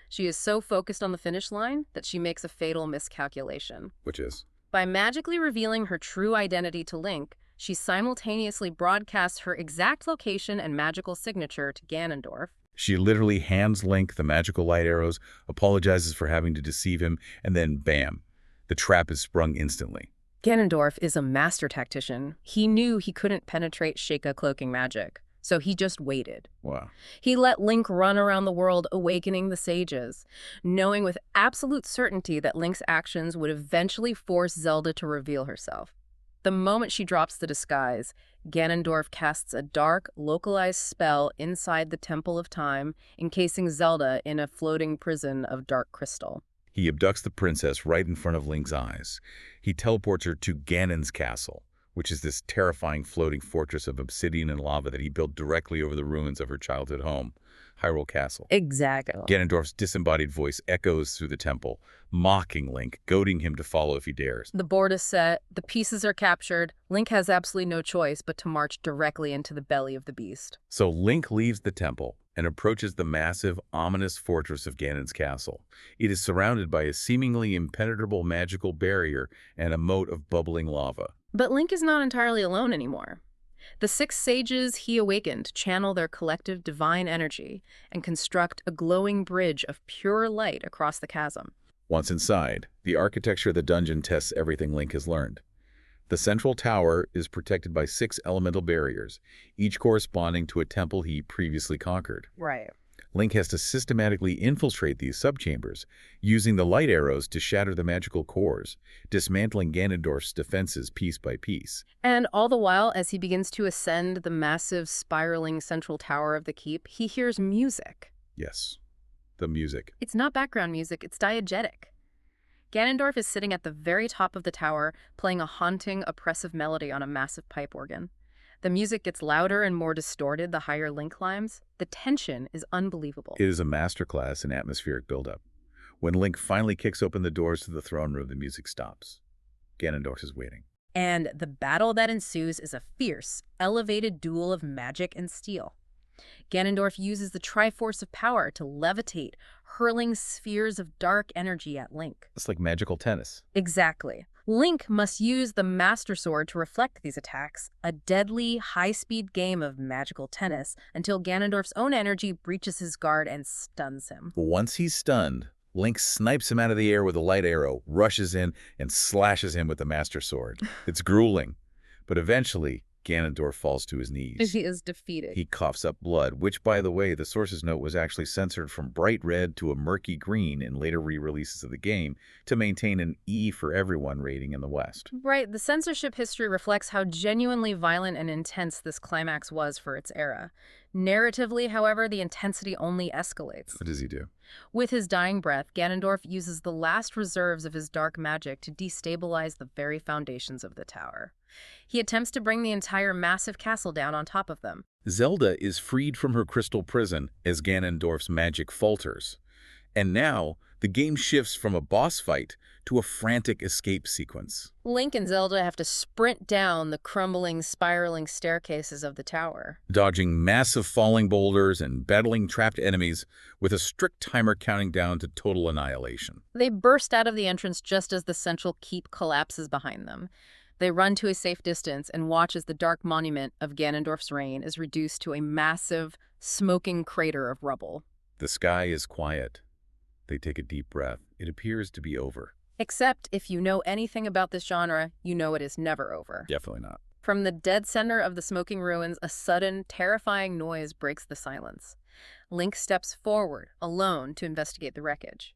She is so focused on the finish line that she makes a fatal miscalculation. Which is? By magically revealing her true identity to Link, she simultaneously broadcasts her exact location and magical signature to Ganondorf. She literally hands Link the magical light arrows, apologizes for having to deceive him, and then bam, the trap is sprung instantly. Ganondorf is a master tactician. He knew he couldn't penetrate Sheikah cloaking magic, so he just waited. Wow. He let Link run around the world awakening the sages, knowing with absolute certainty that Link's actions would eventually force Zelda to reveal herself. The moment she drops the disguise, Ganondorf casts a dark, localized spell inside the Temple of Time, encasing Zelda in a floating prison of dark crystal. He abducts the princess right in front of Link's eyes. He teleports her to Ganon's castle, which is this terrifying floating fortress of obsidian and lava that he built directly over the ruins of her childhood home, Hyrule Castle. Exactly. Ganondorf's disembodied voice echoes through the temple, mocking Link, goading him to follow if he dares. The board is set, the pieces are captured. Link has absolutely no choice but to march directly into the belly of the beast. So Link leaves the temple and approaches the massive, ominous fortress of Ganon's castle. It is surrounded by a seemingly impenetrable magical barrier and a moat of bubbling lava. But Link is not entirely alone anymore. The six sages he awakened channel their collective divine energy and construct a glowing bridge of pure light across the chasm. Once inside, the architecture of the dungeon tests everything Link has learned. The central tower is protected by 6 elemental barriers, each corresponding to a temple he previously conquered. Right. Link has to systematically infiltrate these subchambers, using the light arrows to shatter the magical cores, dismantling Ganondorf's defenses piece by piece. And all the while, as he begins to ascend the massive, spiraling central tower of the keep, he hears music. Yes, the music. It's not background music, it's diegetic. Ganondorf is sitting at the very top of the tower, playing a haunting, oppressive melody on a massive pipe organ. The music gets louder and more distorted the higher Link climbs. The tension is unbelievable. It is a masterclass in atmospheric buildup. When Link finally kicks open the doors to the throne room, the music stops. Ganondorf is waiting. And the battle that ensues is a fierce, elevated duel of magic and steel. Ganondorf uses the Triforce of power to levitate, hurling spheres of dark energy at Link. It's like magical tennis. Exactly. Link must use the Master Sword to reflect these attacks, a deadly, high-speed game of magical tennis, until Ganondorf's own energy breaches his guard and stuns him. Once he's stunned, Link snipes him out of the air with a light arrow, rushes in, and slashes him with the Master Sword. It's grueling, but eventually, Ganondorf falls to his knees. He is defeated. He coughs up blood, which, by the way, the source's note was actually censored from bright red to a murky green in later re-releases of the game to maintain an E for everyone rating in the West. Right, the censorship history reflects how genuinely violent and intense this climax was for its era. Narratively, however, the intensity only escalates. What does he do? With his dying breath, Ganondorf uses the last reserves of his dark magic to destabilize the very foundations of the tower. He attempts to bring the entire massive castle down on top of them. Zelda is freed from her crystal prison as Ganondorf's magic falters. And now, the game shifts from a boss fight to a frantic escape sequence. Link and Zelda have to sprint down the crumbling, spiraling staircases of the tower, Dodging massive falling boulders and battling trapped enemies with a strict timer counting down to total annihilation. They burst out of the entrance just as the central keep collapses behind them. They run to a safe distance and watch as the dark monument of Ganondorf's reign is reduced to a massive, smoking crater of rubble. The sky is quiet. They take a deep breath. It appears to be over. Except if you know anything about this genre, you know it is never over. Definitely not. From the dead center of the smoking ruins, a sudden, terrifying noise breaks the silence. Link steps forward, alone, to investigate the wreckage.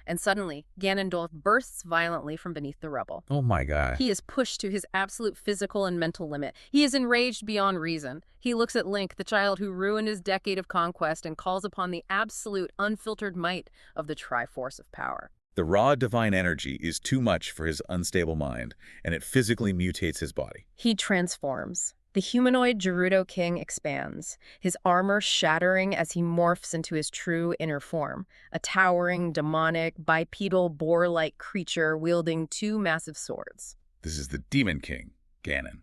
And suddenly, Ganondorf bursts violently from beneath the rubble. Oh my god. He is pushed to his absolute physical and mental limit. He is enraged beyond reason. He looks at Link, the child who ruined his decade of conquest, and calls upon the absolute, unfiltered might of the Triforce of power. The raw divine energy is too much for his unstable mind, and it physically mutates his body. He transforms. The humanoid Gerudo King expands, his armor shattering as he morphs into his true inner form, a towering, demonic, bipedal, boar-like creature wielding two massive swords. This is the Demon King, Ganon.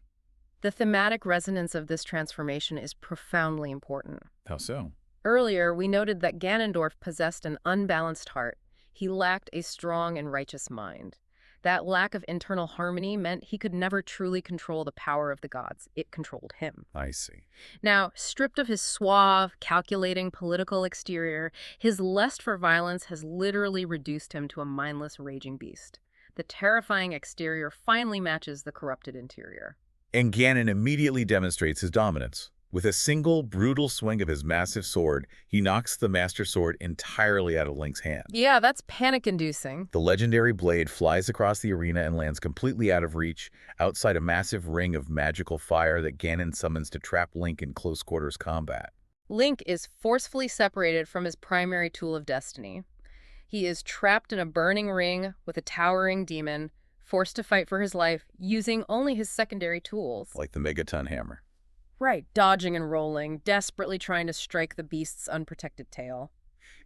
The thematic resonance of this transformation is profoundly important. How so? Earlier, we noted that Ganondorf possessed an unbalanced heart. He lacked a strong and righteous mind. That lack of internal harmony meant he could never truly control the power of the gods. It controlled him. I see. Now, stripped of his suave, calculating political exterior, his lust for violence has literally reduced him to a mindless, raging beast. The terrifying exterior finally matches the corrupted interior. And Ganon immediately demonstrates his dominance. With a single, brutal swing of his massive sword, he knocks the Master Sword entirely out of Link's hand. Yeah, that's panic-inducing. The legendary blade flies across the arena and lands completely out of reach, outside a massive ring of magical fire that Ganon summons to trap Link in close-quarters combat. Link is forcefully separated from his primary tool of destiny. He is trapped in a burning ring with a towering demon, forced to fight for his life, using only his secondary tools. Like the Megaton Hammer. Right, dodging and rolling, desperately trying to strike the beast's unprotected tail.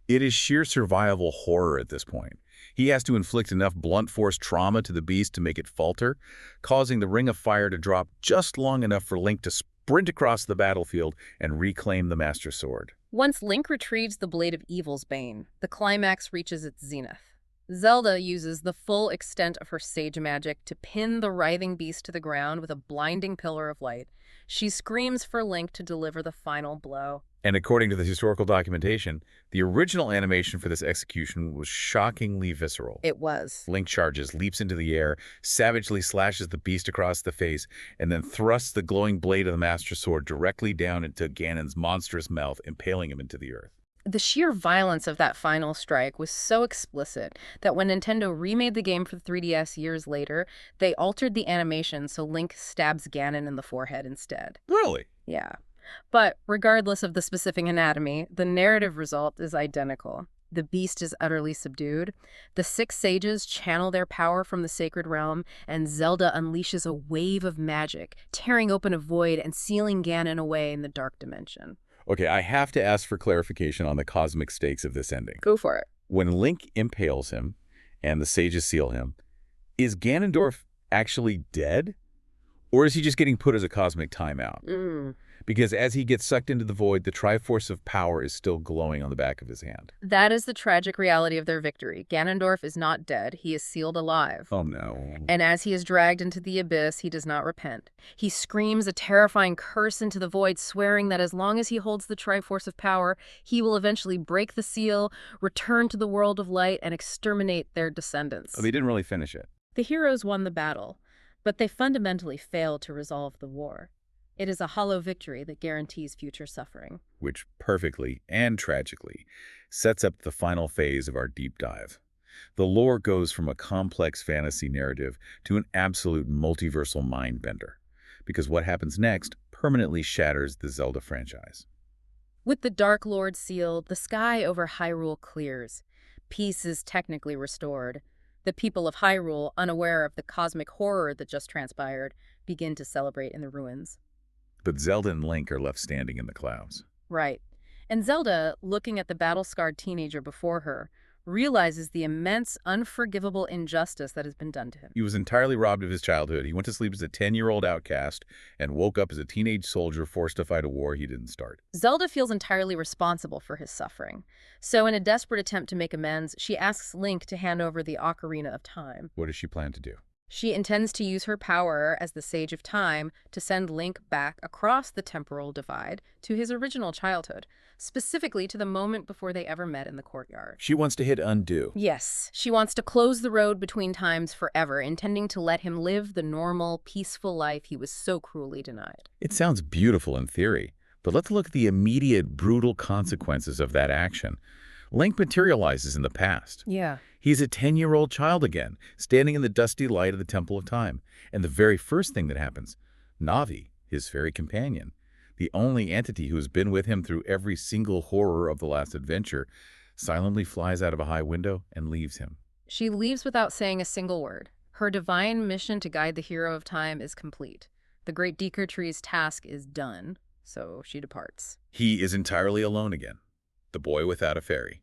It is sheer survival horror at this point. He has to inflict enough blunt force trauma to the beast to make it falter, causing the ring of fire to drop just long enough for Link to sprint across the battlefield and reclaim the Master Sword. Once Link retrieves the Blade of Evil's Bane, the climax reaches its zenith. Zelda uses the full extent of her sage magic to pin the writhing beast to the ground with a blinding pillar of light. She screams for Link to deliver the final blow. And according to the historical documentation, the original animation for this execution was shockingly visceral. It was. Link charges, leaps into the air, savagely slashes the beast across the face, and then thrusts the glowing blade of the Master Sword directly down into Ganon's monstrous mouth, impaling him into the earth. The sheer violence of that final strike was so explicit that when Nintendo remade the game for the 3DS years later, they altered the animation so Link stabs Ganon in the forehead instead. Really? Yeah. But regardless of the specific anatomy, the narrative result is identical. The beast is utterly subdued. The 6 sages channel their power from the sacred realm, and Zelda unleashes a wave of magic, tearing open a void and sealing Ganon away in the dark dimension. Okay, I have to ask for clarification on the cosmic stakes of this ending. Go for it. When Link impales him and the sages seal him, is Ganondorf actually dead? Or is he just getting put as a cosmic timeout? Because as he gets sucked into the void, the Triforce of power is still glowing on the back of his hand. That is the tragic reality of their victory. Ganondorf is not dead. He is sealed alive. Oh, no. And as he is dragged into the abyss, he does not repent. He screams a terrifying curse into the void, swearing that as long as he holds the Triforce of power, he will eventually break the seal, return to the world of light, and exterminate their descendants. Oh, they didn't really finish it. The heroes won the battle, but they fundamentally failed to resolve the war. It is a hollow victory that guarantees future suffering. Which perfectly and tragically sets up the final phase of our deep dive. The lore goes from a complex fantasy narrative to an absolute multiversal mind-bender, because what happens next permanently shatters the Zelda franchise. With the Dark Lord sealed, the sky over Hyrule clears. Peace is technically restored. The people of Hyrule, unaware of the cosmic horror that just transpired, begin to celebrate in the ruins. But Zelda and Link are left standing in the clouds. Right. And Zelda, looking at the battle-scarred teenager before her, realizes the immense, unforgivable injustice that has been done to him. He was entirely robbed of his childhood. He went to sleep as a 10-year-old outcast and woke up as a teenage soldier forced to fight a war he didn't start. Zelda feels entirely responsible for his suffering. So in a desperate attempt to make amends, she asks Link to hand over the Ocarina of Time. What does she plan to do? She intends to use her power as the Sage of Time to send Link back across the temporal divide to his original childhood, specifically to the moment before they ever met in the courtyard. She wants to hit undo. Yes, she wants to close the road between times forever, intending to let him live the normal, peaceful life he was so cruelly denied. It sounds beautiful in theory, but let's look at the immediate, brutal consequences of that action. Link materializes in the past. Yeah. He's a 10-year-old child again, standing in the dusty light of the Temple of Time. And the very first thing that happens, Navi, his fairy companion, the only entity who has been with him through every single horror of the last adventure, silently flies out of a high window and leaves him. She leaves without saying a single word. Her divine mission to guide the hero of time is complete. The great Deku Tree's task is done, so she departs. He is entirely alone again, the boy without a fairy.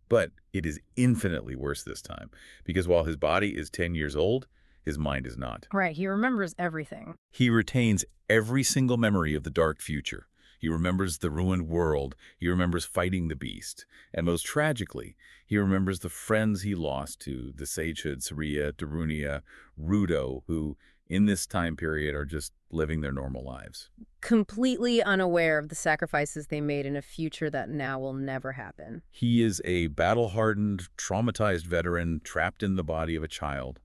But it is infinitely worse this time, because while his body is 10 years old, his mind is not. Right, he remembers everything. He retains every single memory of the dark future. He remembers the ruined world. He remembers fighting the beast. And most tragically, he remembers the friends he lost to the sagehood, Saria, Darunia, Rudo, who in this time period are just living their normal lives. Completely unaware of the sacrifices they made in a future that now will never happen. He is a battle-hardened, traumatized veteran trapped in the body of a child.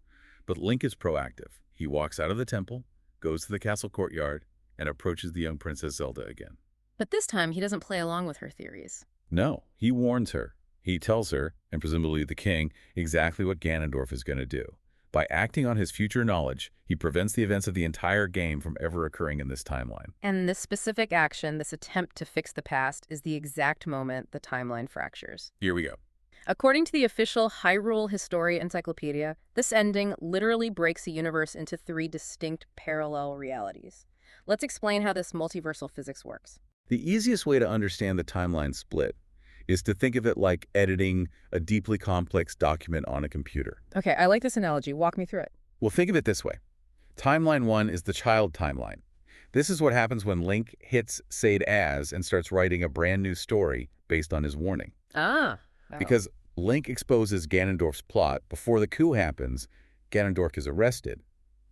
But Link is proactive. He walks out of the temple, goes to the castle courtyard, and approaches the young Princess Zelda again. But this time, he doesn't play along with her theories. No, he warns her. He tells her, and presumably the king, exactly what Ganondorf is going to do. By acting on his future knowledge, he prevents the events of the entire game from ever occurring in this timeline. And this specific action, this attempt to fix the past, is the exact moment the timeline fractures. Here we go. According to the official Hyrule History Encyclopedia, this ending literally breaks the universe into 3 distinct parallel realities. Let's explain how this multiversal physics works. The easiest way to understand the timeline split is to think of it like editing a deeply complex document on a computer. Okay, I like this analogy. Walk me through it. Well, think of it this way. Timeline 1 is the child timeline. This is what happens when Link hits Said Az and starts writing a brand new story based on his warning. Oh. Because Link exposes Ganondorf's plot before the coup happens, Ganondorf is arrested.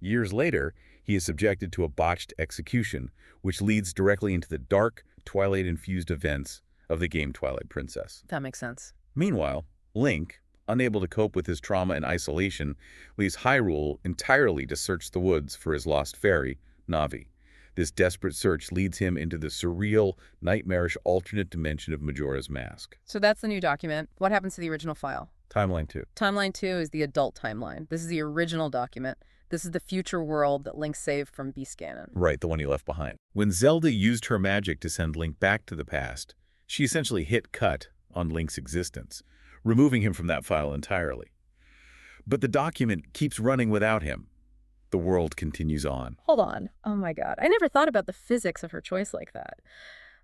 Years later, he is subjected to a botched execution, which leads directly into the dark, Twilight-infused events of the game Twilight Princess. That makes sense. Meanwhile, Link, unable to cope with his trauma and isolation, leaves Hyrule entirely to search the woods for his lost fairy, Navi. This desperate search leads him into the surreal, nightmarish alternate dimension of Majora's Mask. So that's the new document. What happens to the original file? Timeline 2. Timeline 2 is the adult timeline. This is the original document. This is the future world that Link saved from Beast Ganon. Right, the one he left behind. When Zelda used her magic to send Link back to the past, she essentially hit cut on Link's existence, removing him from that file entirely. But the document keeps running without him. The world continues on. Hold on. Oh my god. I never thought about the physics of her choice like that.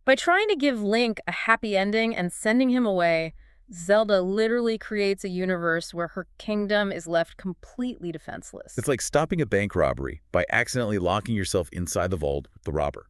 By trying to give Link a happy ending and sending him away, Zelda literally creates a universe where her kingdom is left completely defenseless. It's like stopping a bank robbery by accidentally locking yourself inside the vault with the robber.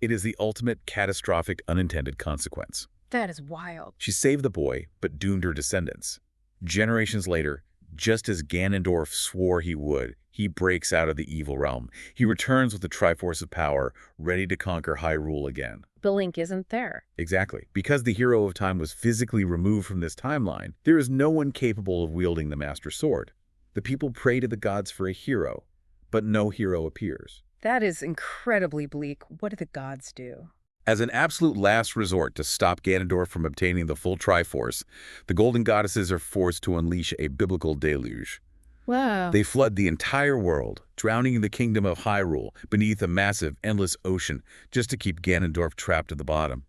It is the ultimate catastrophic unintended consequence. That is wild. She saved the boy, but doomed her descendants. Generations later, just as Ganondorf swore he would, he breaks out of the evil realm. He returns with the Triforce of power, ready to conquer Hyrule again. But Link isn't there. Exactly. Because the hero of time was physically removed from this timeline, there is no one capable of wielding the Master Sword. The people pray to the gods for a hero, but no hero appears. That is incredibly bleak. What do the gods do? As an absolute last resort to stop Ganondorf from obtaining the full Triforce, the Golden Goddesses are forced to unleash a biblical deluge. Wow. They flood the entire world, drowning the kingdom of Hyrule beneath a massive, endless ocean just to keep Ganondorf trapped at the bottom.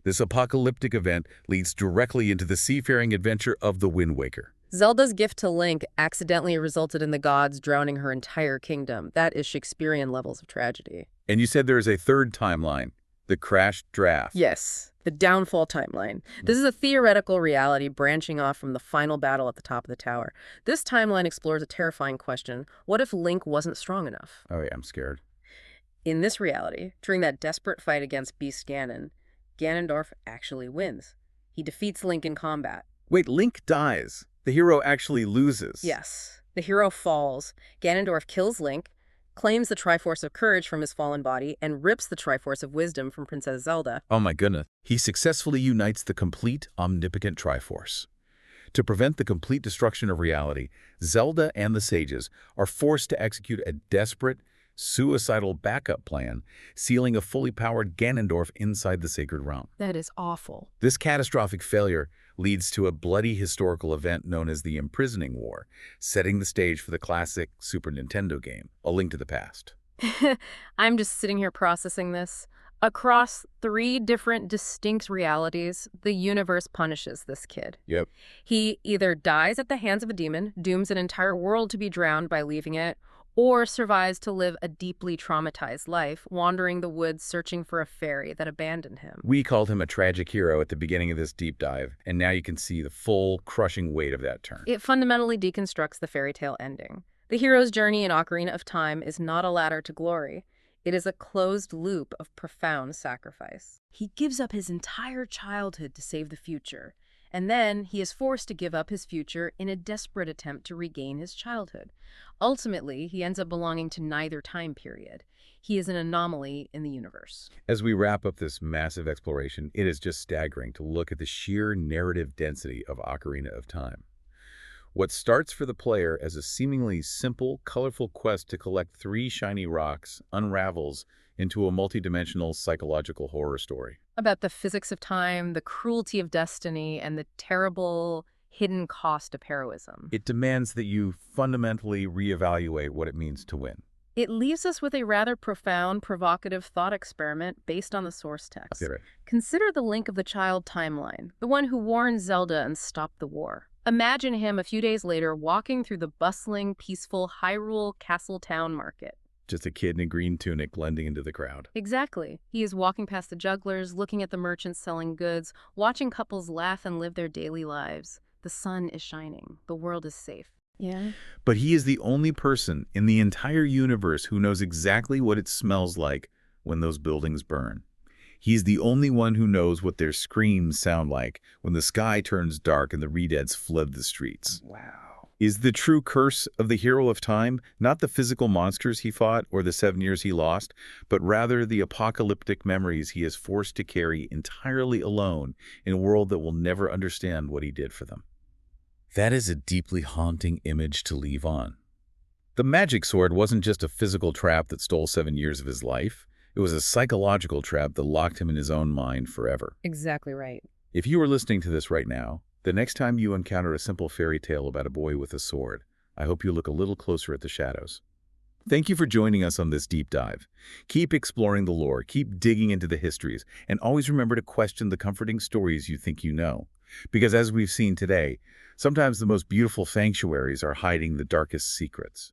This apocalyptic event leads directly into the seafaring adventure of the Wind Waker. Zelda's gift to Link accidentally resulted in the gods drowning her entire kingdom. That is Shakespearean levels of tragedy. And you said there is a third timeline, the crashed draft. Yes, the downfall timeline. This is a theoretical reality branching off from the final battle at the top of the tower. This timeline explores a terrifying question. What if Link wasn't strong enough? Oh yeah, I'm scared. In this reality, during that desperate fight against Beast Ganon, Ganondorf actually wins. He defeats Link in combat. Wait, Link dies. The hero actually loses. Yes. The hero falls. Ganondorf kills Link, claims the Triforce of Courage from his fallen body, and rips the Triforce of Wisdom from Princess Zelda. Oh my goodness. He successfully unites the complete, omnipotent Triforce. To prevent the complete destruction of reality, Zelda and the sages are forced to execute a desperate, suicidal backup plan, sealing a fully powered Ganondorf inside the sacred realm. That is awful. This catastrophic failure leads to a bloody historical event known as the Imprisoning War, setting the stage for the classic Super Nintendo game, A Link to the Past. I'm just sitting here processing this. Across 3 different distinct realities, the universe punishes this kid. Yep. He either dies at the hands of a demon, dooms an entire world to be drowned by leaving it, or survives to live a deeply traumatized life, wandering the woods searching for a fairy that abandoned him. We called him a tragic hero at the beginning of this deep dive, and now you can see the full, crushing weight of that turn. It fundamentally deconstructs the fairy tale ending. The hero's journey in Ocarina of Time is not a ladder to glory. It is a closed loop of profound sacrifice. He gives up his entire childhood to save the future, and then he is forced to give up his future in a desperate attempt to regain his childhood. Ultimately, he ends up belonging to neither time period. He is an anomaly in the universe. As we wrap up this massive exploration, it is just staggering to look at the sheer narrative density of Ocarina of Time. What starts for the player as a seemingly simple, colorful quest to collect 3 shiny rocks unravels into a multidimensional psychological horror story. About the physics of time, the cruelty of destiny, and the terrible hidden cost of heroism. It demands that you fundamentally reevaluate what it means to win. It leaves us with a rather profound, provocative thought experiment based on the source text. Okay, right. Consider the Link of the Child timeline, the one who warned Zelda and stopped the war. Imagine him a few days later walking through the bustling, peaceful Hyrule Castle Town Market. Just a kid in a green tunic blending into the crowd. Exactly. He is walking past the jugglers, looking at the merchants selling goods, watching couples laugh and live their daily lives. The sun is shining. The world is safe. Yeah. But he is the only person in the entire universe who knows exactly what it smells like when those buildings burn. He's the only one who knows what their screams sound like when the sky turns dark and the Redeads flood the streets. Wow. Is the true curse of the hero of time not the physical monsters he fought or the 7 years he lost, but rather the apocalyptic memories he is forced to carry entirely alone in a world that will never understand what he did for them? That is a deeply haunting image to leave on. The magic sword wasn't just a physical trap that stole 7 years of his life. It was a psychological trap that locked him in his own mind forever. Exactly right. If you are listening to this right now, the next time you encounter a simple fairy tale about a boy with a sword, I hope you look a little closer at the shadows. Thank you for joining us on this deep dive. Keep exploring the lore, keep digging into the histories, and always remember to question the comforting stories you think you know. Because as we've seen today, sometimes the most beautiful sanctuaries are hiding the darkest secrets.